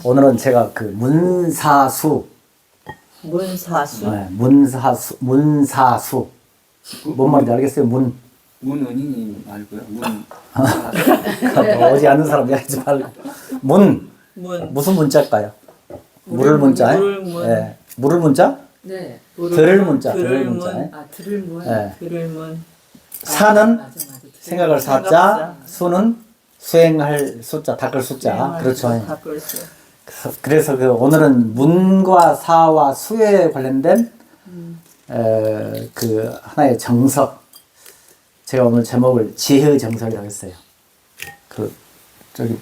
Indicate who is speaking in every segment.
Speaker 1: 오늘은 제가 그 문사수.
Speaker 2: 문사수?
Speaker 1: 네, 문사수. 뭔 말인지 알겠어요?
Speaker 3: 문은희님 말고요.
Speaker 1: 오지 않는 사람 얘기하지 말고. 무슨 문자일까요? 물을 문자?
Speaker 2: 물을
Speaker 1: 네. 물을 문자?
Speaker 4: 네.
Speaker 1: 들을 문자.
Speaker 2: 들을
Speaker 1: 들을 문자.
Speaker 2: 문.
Speaker 4: 아, 들을 문.
Speaker 1: 네.
Speaker 2: 들을 문.
Speaker 1: 사는
Speaker 4: 맞아.
Speaker 1: 생각을 사자, 수는 수행할 숫자, 닦을 숫자. 그렇죠.
Speaker 2: 닦을 수.
Speaker 1: 그래서 그 오늘은 문과 사와 수에 관련된 그 하나의 정석. 제가 오늘 제목을 지혜의 정석이라고 했어요. 그 저기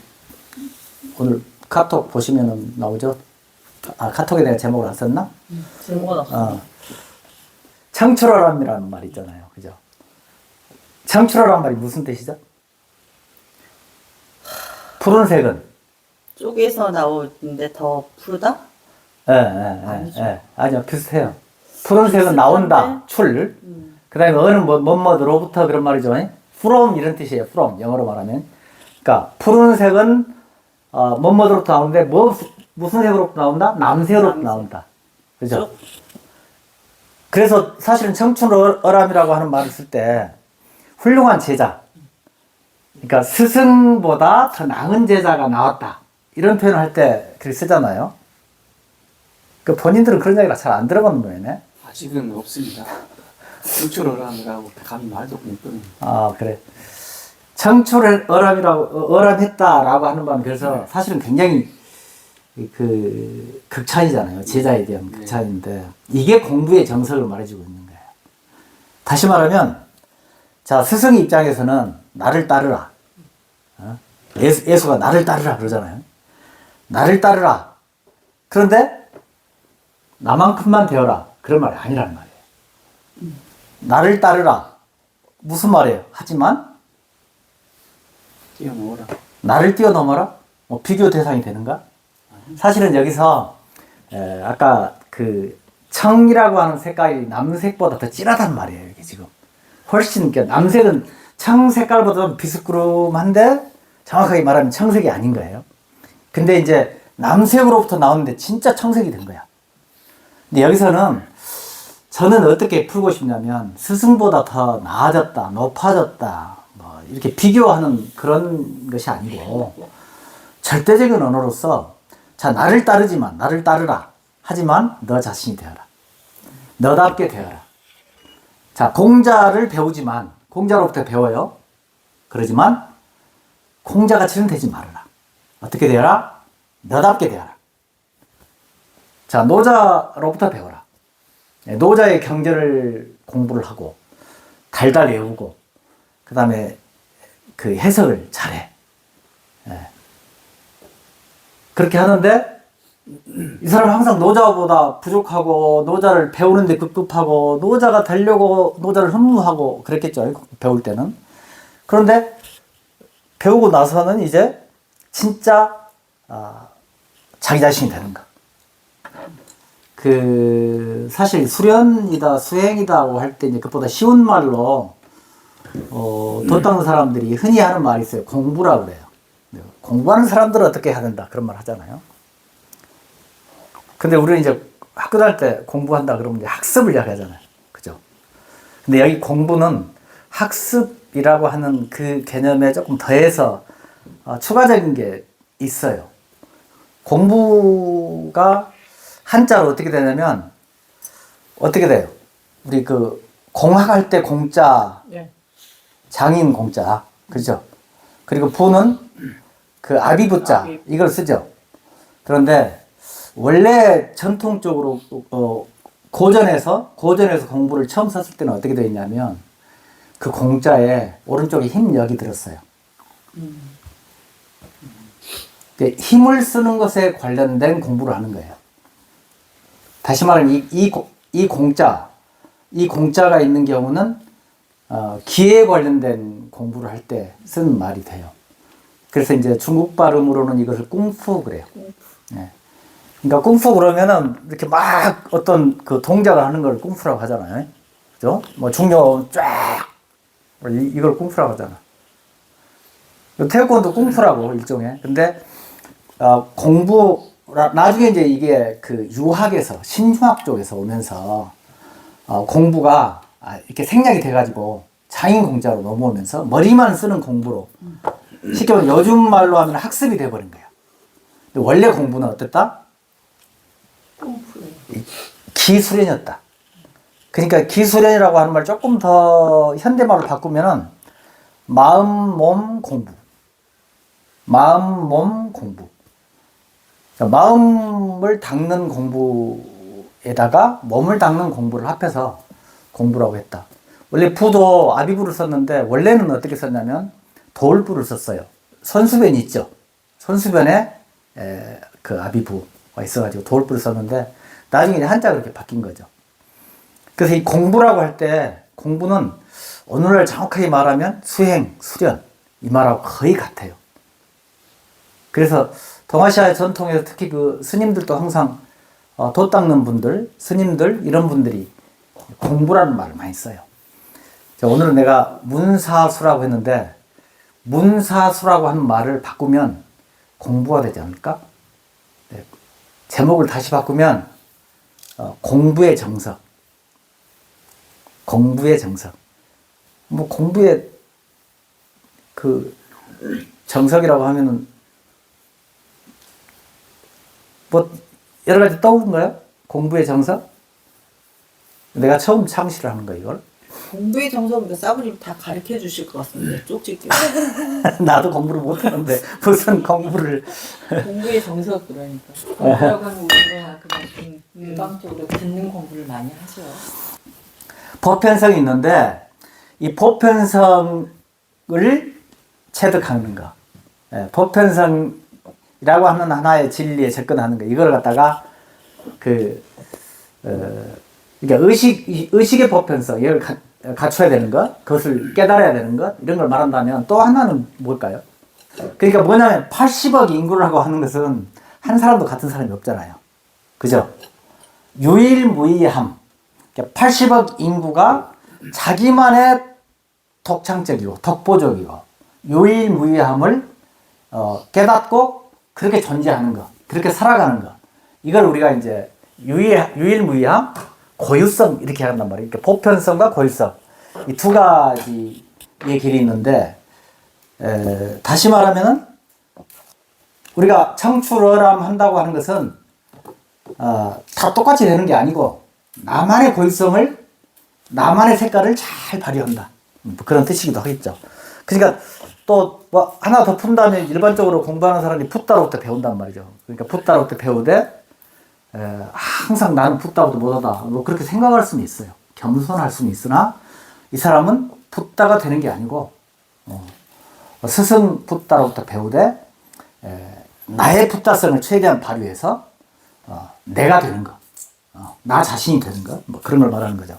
Speaker 1: 오늘 카톡 보시면은 나오죠. 아, 카톡에 내가 제목을 안 썼나?
Speaker 2: 제목은 없어.
Speaker 1: 청출어람이라는 말이 있잖아요. 그죠? 청출어란 말이 무슨 뜻이죠? 푸른색은?
Speaker 2: 쪽에서 나오는데 더 푸르다?
Speaker 1: 예. 아니요, 비슷해요. 푸른색은 나온다, 출. 그 다음에 어는 뭐로부터 그런 말이죠. from 이런 뜻이에요. from, 영어로 말하면. 그러니까, 푸른색은, 뭐로부터 나오는데, 무슨 색으로부터 나온다? 남색으로부터 나온다. 그죠? 그래서 사실은 청춘어람이라고 하는 말을 쓸 때, 훌륭한 제자. 그러니까 스승보다 더 나은 제자가 나왔다. 이런 표현을 할 때 그렇게 쓰잖아요. 그 본인들은 그런 얘기를 잘 안 들어보는 거예요.
Speaker 3: 아직은 없습니다. 청출어람이라고 감히 말도 못 꺼내요.
Speaker 1: 아, 그래. 어람했다라고 하는 바는 그래서 사실은 굉장히 그 극찬이잖아요. 제자에 대한 극찬인데 이게 공부의 정석을 말해주고 있는 거예요. 다시 말하면 자, 스승의 입장에서는 나를 따르라. 예수가 나를 따르라 그러잖아요. 나를 따르라. 그런데 나만큼만 되어라. 그런 말이 아니란 말이에요. 나를 따르라. 무슨 말이에요? 하지만
Speaker 3: 뛰어넘어라.
Speaker 1: 나를 뛰어넘어라? 뭐 비교 대상이 되는가? 사실은 여기서 아까 그 청이라고 하는 색깔이 남색보다 더 진하단 말이에요. 이게 지금. 훨씬, 그러니까 남색은 청 색깔보다 좀 비스꾸름한데 정확하게 말하면 청색이 아닌 거예요. 근데 이제 남색으로부터 나오는데 진짜 청색이 된 거야. 근데 여기서는 저는 어떻게 풀고 싶냐면 스승보다 더 나아졌다, 높아졌다, 뭐 이렇게 비교하는 그런 것이 아니고 절대적인 언어로서 자, 나를 따르지만, 나를 따르라. 하지만 너 자신이 되어라. 너답게 되어라. 자, 공자를 배우지만, 공자로부터 배워요. 그러지만, 공자같이는 되지 말아라. 어떻게 되어라? 너답게 되어라. 자, 노자로부터 배워라. 노자의 경전을 공부를 하고, 달달 외우고, 그 다음에 그 해석을 잘해. 그렇게 하는데, 이 사람은 항상 노자보다 부족하고 노자를 배우는데 급급하고 노자가 되려고 노자를 흠모하고 그랬겠죠. 배울 때는. 그런데 배우고 나서는 이제 진짜 자기 자신이 되는 거. 그 사실 수련이다 수행이다고 할 때 이제 그보다 쉬운 말로 돈 닦는 사람들이 흔히 하는 말이 있어요. 공부라고 그래요. 공부하는 사람들은 어떻게 해야 된다 그런 말 하잖아요. 근데 우리는 이제 학교 다닐 때 공부한다 그러면 이제 학습을 이야기하잖아요. 그죠? 근데 여기 공부는 학습이라고 하는 그 개념에 조금 더해서 추가적인 게 있어요. 공부가 한자로 어떻게 되냐면 어떻게 돼요? 우리 그 공학할 때 공자, 장인 공자, 그죠? 그리고 부는 그 아비부자 이걸 쓰죠. 그런데 원래 전통적으로 고전에서 공부를 처음 썼을 때는 어떻게 되어 있냐면 그 공자에 오른쪽에 힘력이 들었어요. 힘을 쓰는 것에 관련된 공부를 하는 거예요. 다시 말하면 이 공자가 있는 경우는 기에 관련된 공부를 할 때 쓴 말이 돼요. 그래서 이제 중국 발음으로는 이것을 꿍푸 그래요. 네. 그러니까 꿍푸 그러면은 이렇게 막 어떤 그 동작을 하는 걸 꿍푸라고 하잖아요. 그죠? 뭐 중요 쫙 이걸 꿍푸라고 하잖아. 태권도 꿍푸라고 일종의. 근데 나중에 이제 이게 그 유학에서, 신유학 쪽에서 오면서, 공부가 이렇게 생략이 돼가지고 장인 공자로 넘어오면서 머리만 쓰는 공부로, 쉽게 말하면 요즘 말로 하면 학습이 돼버린 거야. 근데 원래 공부는 어땠다? 기술연이었다. 그러니까 기술연이라고 하는 말 조금 더 현대말로 바꾸면은 마음, 몸, 공부. 마음, 몸, 공부. 그러니까 마음을 닦는 공부에다가 몸을 닦는 공부를 합해서 공부라고 했다. 원래 부도 아비부를 썼는데 원래는 어떻게 썼냐면 도울부를 썼어요. 손수변이 있죠. 손수변에 그 아비부가 있어가지고 도울부를 썼는데 나중에 한자가 그렇게 바뀐 거죠. 그래서 이 공부라고 할 때 공부는 오늘날 정확하게 말하면 수행, 수련 이 말하고 거의 같아요. 그래서 동아시아의 전통에서 특히 그 스님들도 항상 도 닦는 분들, 스님들 이런 분들이 공부라는 말을 많이 써요. 자, 오늘은 내가 문사수라고 했는데 문사수라고 하는 말을 바꾸면 공부가 되지 않을까? 네. 제목을 다시 바꾸면 공부의 정석. 공부의 정석. 뭐 공부의 그 정석이라고 하면은 뭐 여러 가지 떠오른가요? 공부의 정석? 내가 처음 창시를 하는 거야 이걸.
Speaker 2: 공부의 정석을 싸구님 다 가르쳐 주실 것 같은데 쪽집게.
Speaker 1: 나도 공부를 못하는데 무슨 공부를.
Speaker 2: 공부의 정석 그러니까.
Speaker 4: 공부라고 하면 우리가 그냥 일방적으로 듣는 공부를 많이 하죠.
Speaker 1: 보편성이 있는데 이 보편성을 체득하는 거. 보편성이라고 하는 하나의 진리에 접근하는 거. 이걸 갖다가 그러니까 의식의 보편성, 이걸 갖춰야 되는 것, 그것을 깨달아야 되는 것, 이런 걸 말한다면 또 하나는 뭘까요? 그러니까 뭐냐면 80억 인구라고 하는 것은 한 사람도 같은 사람이 없잖아요. 그죠? 유일무이함. 그러니까 80억 인구가 자기만의 독창적이고 독보적이고 유일무이함을 깨닫고 그렇게 존재하는 것, 그렇게 살아가는 것. 이걸 우리가 이제 유일무이함, 고유성 이렇게 한단 말이에요. 그러니까 보편성과 고유성 이 두 가지의 길이 있는데 다시 말하면은 우리가 청출어람 한다고 하는 것은 다 똑같이 되는 게 아니고 나만의 고유성을 나만의 색깔을 잘 발휘한다. 그런 뜻이기도 하겠죠. 그러니까 또 뭐 하나 더 푼다면 일반적으로 공부하는 사람이 풋다로부터 배운단 말이죠. 그러니까 풋다로부터 배우되 항상 나는 풋다보다 못하다. 뭐 그렇게 생각할 수는 있어요. 겸손할 수는 있으나 이 사람은 풋다가 되는 게 아니고 스승 풋다로부터 배우되 나의 풋다성을 최대한 발휘해서 내가 되는 거, 나 자신이 되는 거, 뭐 그런 걸 말하는 거죠.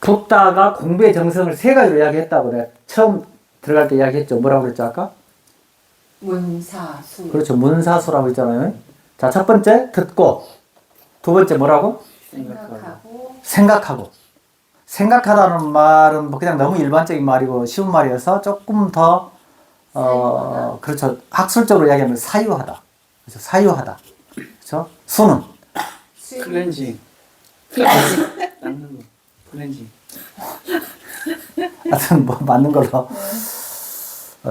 Speaker 1: 풋다가 공부의 정성을 세 가지로 이야기했다고 내가 처음 들어갈 때 이야기했죠. 뭐라고 그랬죠 아까?
Speaker 4: 문사수.
Speaker 1: 그렇죠. 문사수라고 했잖아요. 자, 첫 번째 듣고, 두 번째 뭐라고? 생각하고. 생각하다는 말은 뭐 그냥 너무 일반적인 말이고 쉬운 말이어서 조금 더 그렇죠. 학술적으로 이야기하면 사유하다. 그렇죠. 사유하다. 그렇죠. 수는
Speaker 3: 클렌징. 닦는 거. 클렌징.
Speaker 1: 하여튼 뭐 맞는 걸로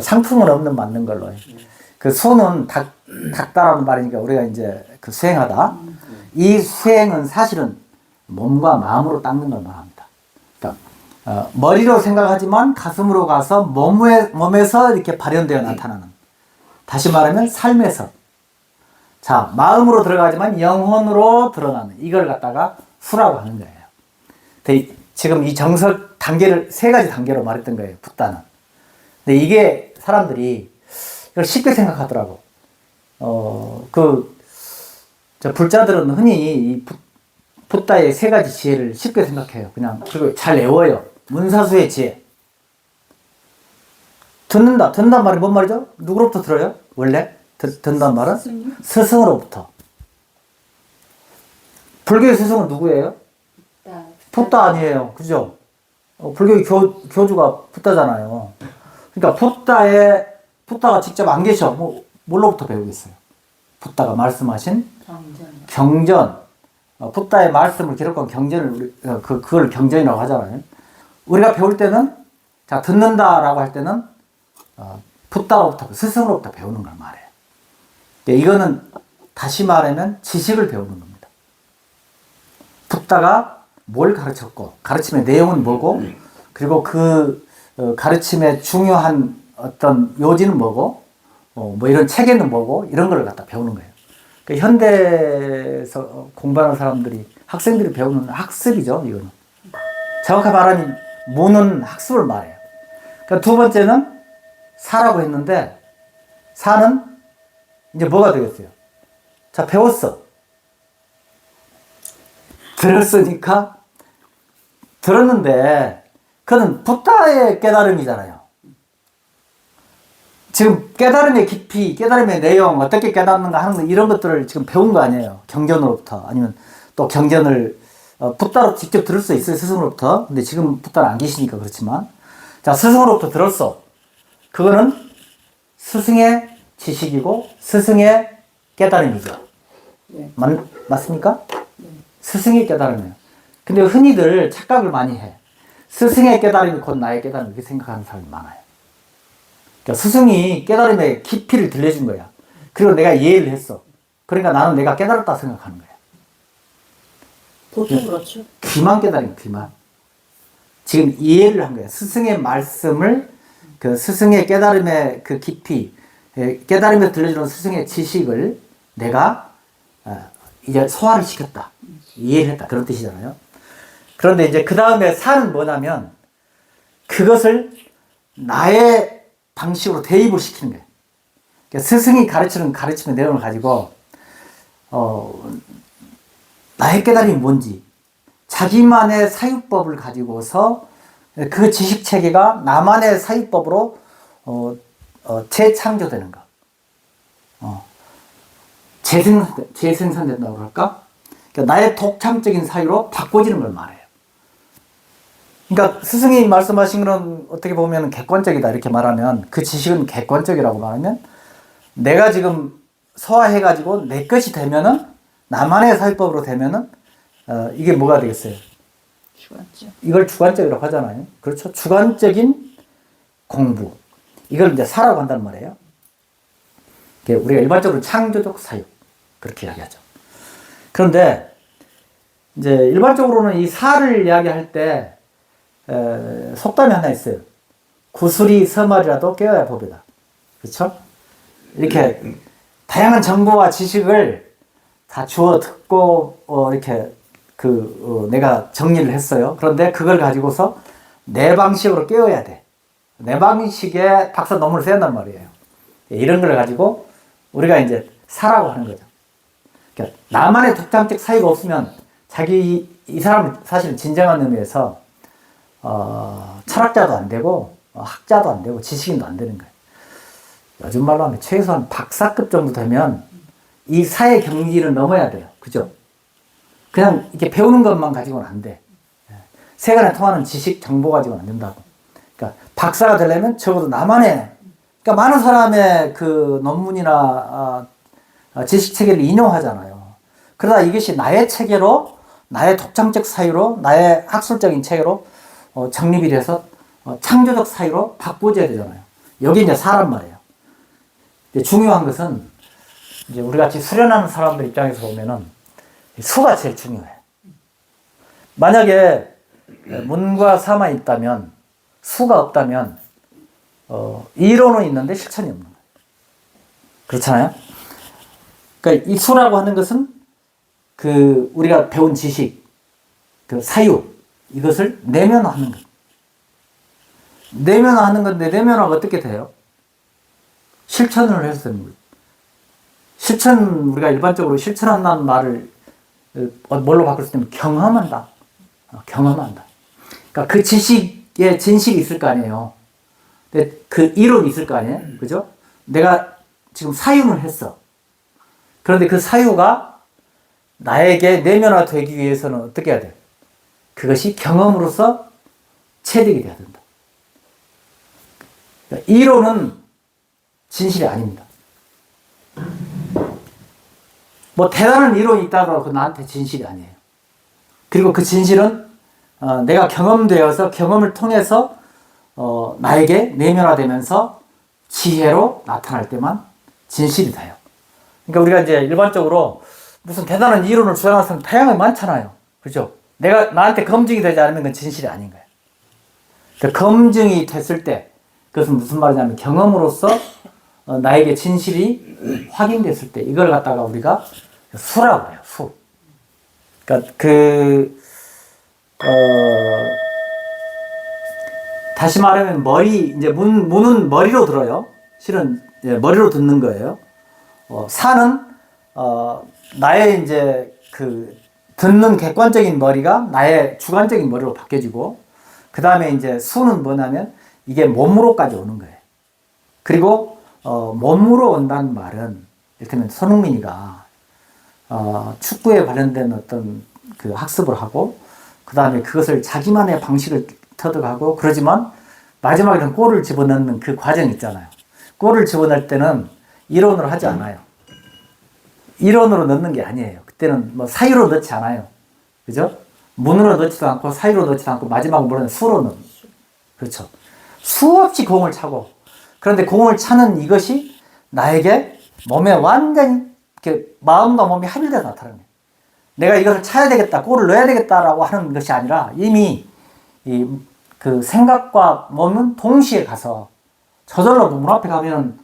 Speaker 1: 상품은 없는 맞는 걸로. 그 수는 닦다라는 말이니까 우리가 이제 그 수행하다. 이 수행은 사실은 몸과 마음으로 닦는 걸 말합니다. 그러니까 머리로 생각하지만 가슴으로 가서 몸에서 이렇게 발현되어 나타나는. 다시 말하면 삶에서. 자, 마음으로 들어가지만 영혼으로 드러나는. 이걸 갖다가 수라고 하는 거예요. 지금 이 정석 단계를 세 가지 단계로 말했던 거예요. 붓다는. 근데 이게 사람들이 이걸 쉽게 생각하더라고. 불자들은 흔히 이 붓다의 세 가지 지혜를 쉽게 생각해요. 그냥 그리고 잘 외워요. 문사수의 지혜. 듣는다. 듣는단 말이 뭔 말이죠? 누구로부터 들어요? 원래 듣는단 말은 스승으로부터. 불교의 스승은 누구예요? 붓다 아니에요. 그죠? 불교의 교주가 붓다잖아요. 그러니까 붓다가 직접 안 계셔. 뭐 뭘로부터 배우겠어요? 붓다가 말씀하신
Speaker 4: 경전.
Speaker 1: 경전. 붓다의 말씀을 기록한 경전을 그걸 경전이라고 하잖아요. 우리가 배울 때는 자 듣는다라고 할 때는 붓다로부터 스승으로부터 배우는 걸 말해요. 이거는 다시 말하면 지식을 배우는 겁니다. 붓다가 뭘 가르쳤고 가르침의 내용은 뭐고 그리고 그 가르침의 중요한 어떤 요지는 뭐고 뭐 이런 체계는 뭐고 이런 걸 갖다 배우는 거예요. 그러니까 현대에서 공부하는 사람들이 학생들이 배우는 학습이죠. 이거는 정확하게 말하면 무는 학습을 말해요. 그러니까 두 번째는 사라고 했는데 사는 이제 뭐가 되겠어요? 자 배웠어. 들었으니까 들었는데 그는 붓다의 깨달음이잖아요. 지금 깨달음의 깊이, 깨달음의 내용, 어떻게 깨닫는가 하는 이런 것들을 지금 배운 거 아니에요. 경전으로부터. 아니면 또 경전을 붓다로 직접 들을 수 있어요. 스승으로부터. 근데 지금 붓다는 안 계시니까 그렇지만. 자, 스승으로부터 들었어. 그거는 스승의 지식이고 스승의 깨달음이죠.
Speaker 2: 네.
Speaker 1: 맞습니까? 스승의 깨달음이에요. 근데 흔히들 착각을 많이 해. 스승의 깨달음이 곧 나의 깨달음 이렇게 생각하는 사람이 많아요. 그러니까 스승이 깨달음의 깊이를 들려준 거야. 그리고 내가 이해를 했어. 그러니까 나는 내가 깨달았다 생각하는 거야.
Speaker 2: 보통 그렇죠.
Speaker 1: 귀만 깨달음, 귀만. 지금 이해를 한 거야. 스승의 말씀을, 그 스승의 깨달음의 그 깊이, 깨달음에 들려주는 스승의 지식을 내가 이제 소화를 시켰다. 이해를 했다. 그런 뜻이잖아요. 그런데 이제 그 다음에 사는 뭐냐면 그것을 나의 방식으로 대입을 시키는 거예요. 그러니까 스승이 가르치는 가르침의 내용을 가지고 나의 깨달음이 뭔지 자기만의 사유법을 가지고서 그 지식 체계가 나만의 사유법으로 재창조되는 거. 재생산된다고 할까? 그러니까 나의 독창적인 사유로 바꿔지는 걸 말해요. 그러니까 스승이 말씀하신 건 어떻게 보면 객관적이다 이렇게 말하면 그 지식은 객관적이라고 말하면 내가 지금 소화해가지고 내 것이 되면은 나만의 사유법으로 되면은 이게 뭐가 되겠어요?
Speaker 4: 주관적.
Speaker 1: 이걸 주관적이라고 하잖아요. 그렇죠? 주관적인 공부. 이걸 이제 사라고 한단 말이에요. 우리가 일반적으로 창조적 사유 그렇게 이야기하죠. 그런데 이제 일반적으로는 이 사를 이야기할 때 속담이 하나 있어요. 구슬이 서말이라도 깨어야 법이다. 그렇죠? 이렇게 다양한 정보와 지식을 다 주워 듣고 이렇게 내가 정리를 했어요. 그런데 그걸 가지고서 내 방식으로 깨어야 돼. 내 방식에 박사 논문을 써야 한단 말이에요. 이런 걸 가지고 우리가 이제 사라고 하는 거죠. 그러니까 나만의 독창적 사유가 없으면 이 사람은 사실 진정한 의미에서 철학자도 안 되고 학자도 안 되고 지식인도 안 되는 거예요. 요즘 말로 하면 최소한 박사급 정도 되면 이 사회 경지를 넘어야 돼요. 그죠? 그냥 이렇게 배우는 것만 가지고는 안 돼. 세간에 통하는 지식, 정보 가지고는 안 된다고. 그러니까 박사가 되려면 적어도 나만의, 그러니까 많은 사람의 그 논문이나 지식 체계를 인용하잖아요. 그러다 이것이 나의 체계로, 나의 독창적 사유로, 나의 학술적인 체계로 정립이 돼서 창조적 사유로 바꿔줘야 되잖아요. 여기 이제 사람 말이에요. 중요한 것은 이제 우리 같이 수련하는 사람들 입장에서 보면은 수가 제일 중요해. 만약에 문과 사만 있다면 수가 없다면 이론은 있는데 실천이 없는 거예요. 그렇잖아요. 그러니까 이 수라고 하는 것은 그 우리가 배운 지식, 그 사유 이것을 내면화하는 거예요. 내면화하는 건데 내면화가 어떻게 돼요? 실천을 해서 되는 거예요. 실천, 우리가 일반적으로 실천한다는 말을 뭘로 바꿀 수 있냐면 경험한다. 경험한다. 그러니까 그 지식에 진실이 있을 거 아니에요. 근데 그 이론이 있을 거 아니에요. 그죠? 내가 지금 사유를 했어. 그런데 그 사유가 나에게 내면화 되기 위해서는 어떻게 해야 돼? 그것이 경험으로서 체득이 돼야 된다. 그러니까 이론은 진실이 아닙니다. 뭐 대단한 이론이 있다고 그 나한테 진실이 아니에요. 그리고 그 진실은 내가 경험되어서 경험을 통해서 나에게 내면화되면서 지혜로 나타날 때만 진실이 돼요. 그러니까 우리가 이제 일반적으로 무슨 대단한 이론을 주장하는 사람 다양하게 많잖아요. 그죠? 내가 나한테 검증이 되지 않으면 그건 진실이 아닌 거예요. 그러니까 검증이 됐을 때 그것은 무슨 말이냐면 경험으로서 나에게 진실이 확인됐을 때 이걸 갖다가 우리가 수라고 해요. 수. 그러니까 다시 말하면 이제 문은 머리로 들어요. 실은 머리로 듣는 거예요. 사는 나의 이제 듣는 객관적인 머리가 나의 주관적인 머리로 바뀌어지고, 그 다음에 이제 수는 뭐냐면 이게 몸으로까지 오는 거예요. 그리고 몸으로 온다는 말은 이를테면 손흥민이가 축구에 관련된 어떤 그 학습을 하고, 그 다음에 그것을 자기만의 방식을 터득하고, 그러지만 마지막에는 골을 집어넣는 그 과정 있잖아요. 골을 집어넣을 때는 이론으로 하지 않아요. 이론으로 넣는 게 아니에요. 그때는 뭐 사유로 넣지 않아요. 그죠? 문으로 넣지도 않고 사유로 넣지도 않고 마지막 뭐는 수로 넣는. 그렇죠. 수없이 공을 차고, 그런데 공을 차는 이것이 나에게 몸에 완전히 이렇게 마음과 몸이 합일돼서 나타나는 거예요. 내가 이것을 차야 되겠다, 골을 넣어야 되겠다라고 하는 것이 아니라 이미 그 생각과 몸은 동시에 가서 저절로 문 앞에 가면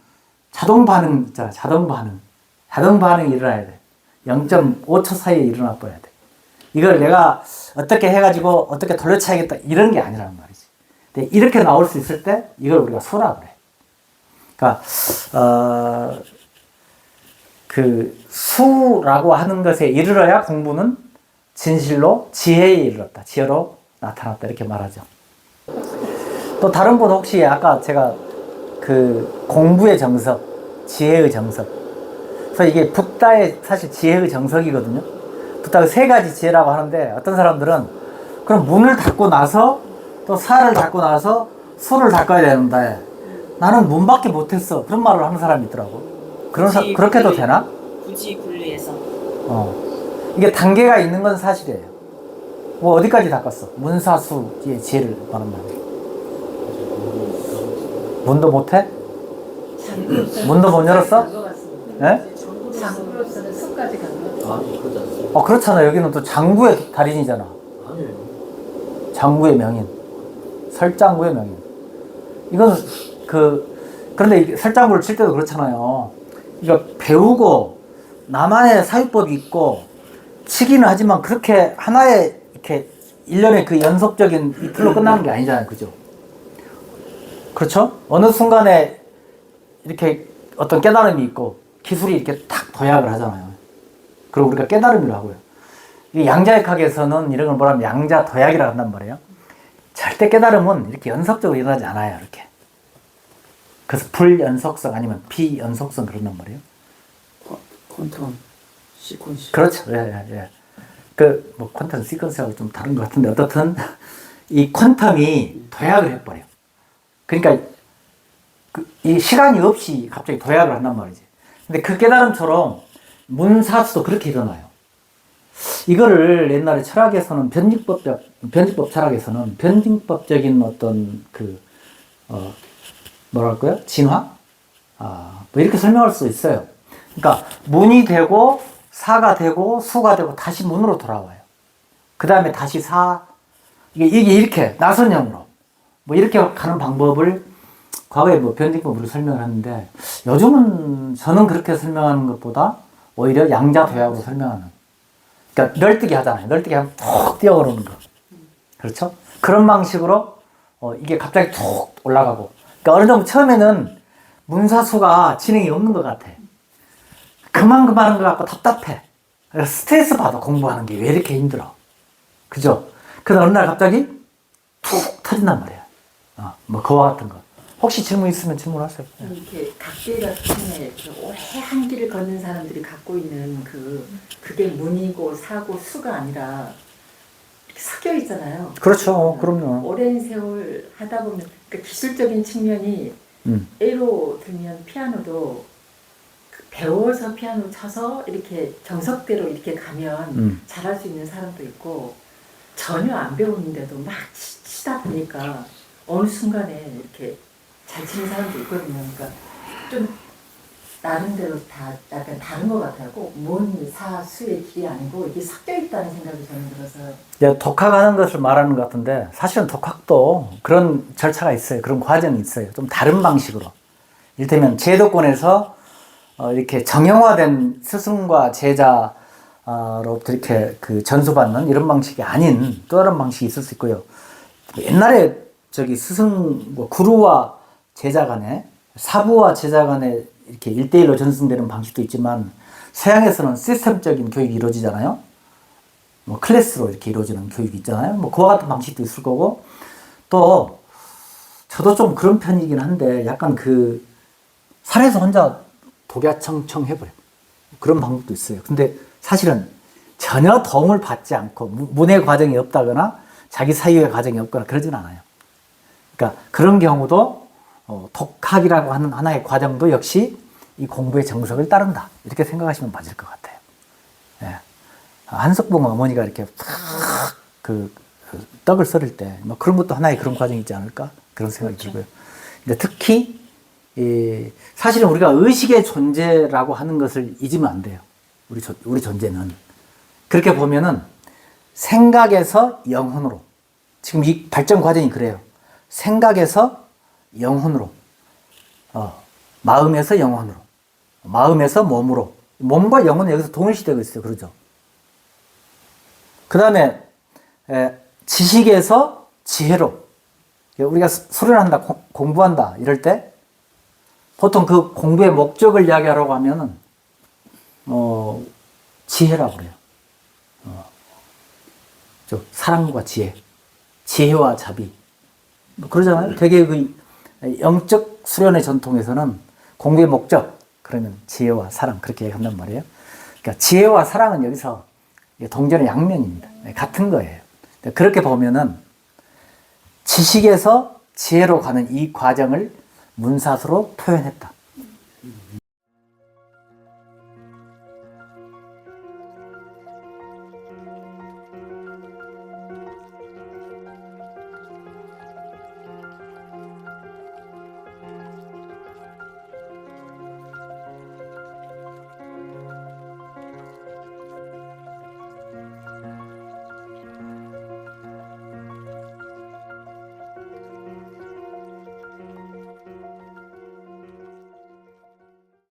Speaker 1: 자동 반응 있잖아. 자동 반응이 일어나야 돼. 0.5초 사이에 일어나 버려야 돼. 이걸 내가 어떻게 해가지고 어떻게 돌려차야겠다 이런 게 아니라는 말이지. 근데 이렇게 나올 수 있을 때 이걸 우리가 수라고 그래. 그러니까 그 수라고 하는 것에 이르러야 공부는 진실로 지혜에 이르렀다. 지혜로 나타났다. 이렇게 말하죠. 또 다른 분 혹시 아까 제가 그 공부의 정석, 지혜의 정석. 그래서 이게 붓다의 사실 지혜의 정석이거든요. 붓다가 세 가지 지혜라고 하는데 어떤 사람들은 그럼 문을 닫고 나서 또 사를 닫고 나서 수를 닫아야 되는데 나는 문밖에 못했어. 그런 말을 하는 사람이 있더라고. 그렇게도 되나?
Speaker 2: 굳이 분리해서.
Speaker 1: 이게 단계가 있는 건 사실이에요. 뭐 어디까지 닦았어? 문사수의 지혜를 말한다면. 문도 못해? 문도 못 열었어? 예?
Speaker 4: 장구로서는 수까지 간 거.
Speaker 3: 아니 그러지 않습니다.
Speaker 1: 그렇잖아. 여기는 또 장구의 달인이잖아.
Speaker 3: 아니에요.
Speaker 1: 장구의 명인. 설장구의 명인. 이건 그런데 이 설장구를 칠 때도 그렇잖아요. 이거 배우고 나만의 사유법이 있고 치기는 하지만 그렇게 하나의 이렇게 일련의 그 연속적인 이틀로 끝나는 게 아니잖아요. 그죠? 그렇죠? 어느 순간에 이렇게 어떤 깨달음이 있고 기술이 이렇게 탁 도약을 하잖아요. 그리고 우리가 깨달음이라고 하고요. 이 양자역학에서는 이런 걸 뭐라면 양자 도약이라고 한단 말이에요. 절대 깨달음은 이렇게 연속적으로 일어나지 않아요. 이렇게. 그래서 불연속성 아니면 비연속성 그런단 말이에요.
Speaker 3: 퀀텀 시퀀시.
Speaker 1: 그렇죠. 예. 뭐 퀀텀 시퀀스하고 좀 다른 것 같은데 어떻든 이 퀀텀이 도약을 해버려요. 그러니까 이 시간이 없이 갑자기 도약을 한단 말이지. 근데 그 깨달음처럼 문사수도 그렇게 일어나요. 이거를 옛날에 철학에서는 변증법 철학에서는 변증법적인 어떤 뭐랄까요? 진화? 뭐 이렇게 설명할 수 있어요. 그러니까 문이 되고 사가 되고 수가 되고 다시 문으로 돌아와요. 그 다음에 다시 이게 이렇게 나선형으로 뭐 이렇게 가는 방법을 과거에 뭐 변증법으로 설명을 했는데 요즘은 저는 그렇게 설명하는 것보다 오히려 양자도약으로 설명하는. 그러니까 널뛰기 하잖아요. 널뛰기 하면 툭 뛰어오르는 거. 그렇죠? 그런 방식으로 이게 갑자기 툭 올라가고. 그러니까 어느 정도 처음에는 문사수가 진행이 없는 것 같아. 그만 하는 것 같고 답답해. 스트레스 받아 공부하는 게 왜 이렇게 힘들어. 그죠? 그래서 어느 날 갑자기 툭 터진단 말이야. 뭐 그와 같은 거. 혹시 질문 있으면 질문하세요.
Speaker 4: 이렇게 각계 같은 오래 한 길을 걷는 사람들이 갖고 있는 그게 문이고 사고 수가 아니라 이렇게 섞여 있잖아요.
Speaker 1: 그렇죠. 그럼요.
Speaker 4: 오랜 세월 하다 보면 그러니까 기술적인 측면이 예로 들면 피아노도 배워서 피아노 쳐서 이렇게 정석대로 이렇게 가면 잘할 수 있는 사람도 있고 전혀 안 배우는데도 막 치다 보니까 어느 순간에 이렇게 잘 치는 사람도 있거든요. 그러니까 좀 나름대로 다 약간 다른 것 같아요. 꼭 문사수의 길이 아니고 이게 섞여 있다는 생각이 저는 들어서.
Speaker 1: 이제 독학하는 것을 말하는 것 같은데 사실은 독학도 그런 절차가 있어요. 그런 과정이 있어요. 좀 다른 방식으로. 이를테면 제도권에서 이렇게 정형화된 스승과 제자로부터 이렇게 그 전수받는 이런 방식이 아닌 또 다른 방식이 있을 수 있고요. 옛날에 저기 스승, 구루와 제자 간에, 사부와 제자 간에 이렇게 1대1로 전승되는 방식도 있지만 서양에서는 시스템적인 교육이 이루어지잖아요. 뭐 클래스로 이렇게 이루어지는 교육이 있잖아요. 뭐 그와 같은 방식도 있을 거고, 또 저도 좀 그런 편이긴 한데 약간 그 산에서 혼자 독야청청 해버려. 그런 방법도 있어요. 근데 사실은 전혀 도움을 받지 않고 문해 과정이 없다거나 자기 사유의 과정이 없거나 그러진 않아요. 그러니까 그런 경우도 독학이라고 하는 하나의 과정도 역시 이 공부의 정석을 따른다. 이렇게 생각하시면 맞을 것 같아요. 예. 한석봉 어머니가 이렇게 그 떡을 썰을 때 뭐 그런 것도 하나의 그런 과정이 있지 않을까? 그런 생각이 들고요. 근데 특히 사실은 우리가 의식의 존재라고 하는 것을 잊으면 안 돼요. 우리 존재는. 그렇게 보면은 생각에서 영혼으로. 지금 이 발전 과정이 그래요. 생각에서 영혼으로. 마음에서 영혼으로. 마음에서 몸으로. 몸과 영혼은 여기서 동일시되고 있어요. 그러죠. 그 다음에 지식에서 지혜로. 우리가 수련한다, 공부한다 이럴 때 보통 그 공부의 목적을 이야기하라고 하면은 지혜라고 그래요. 사랑과 지혜, 지혜와 자비. 뭐 그러잖아요. 되게 그 영적 수련의 전통에서는 공부의 목적 그러면 지혜와 사랑 그렇게 얘기한단 말이에요. 그러니까 지혜와 사랑은 여기서 동전의 양면입니다. 같은 거예요. 그렇게 보면은 지식에서 지혜로 가는 이 과정을 문사수로 표현했다.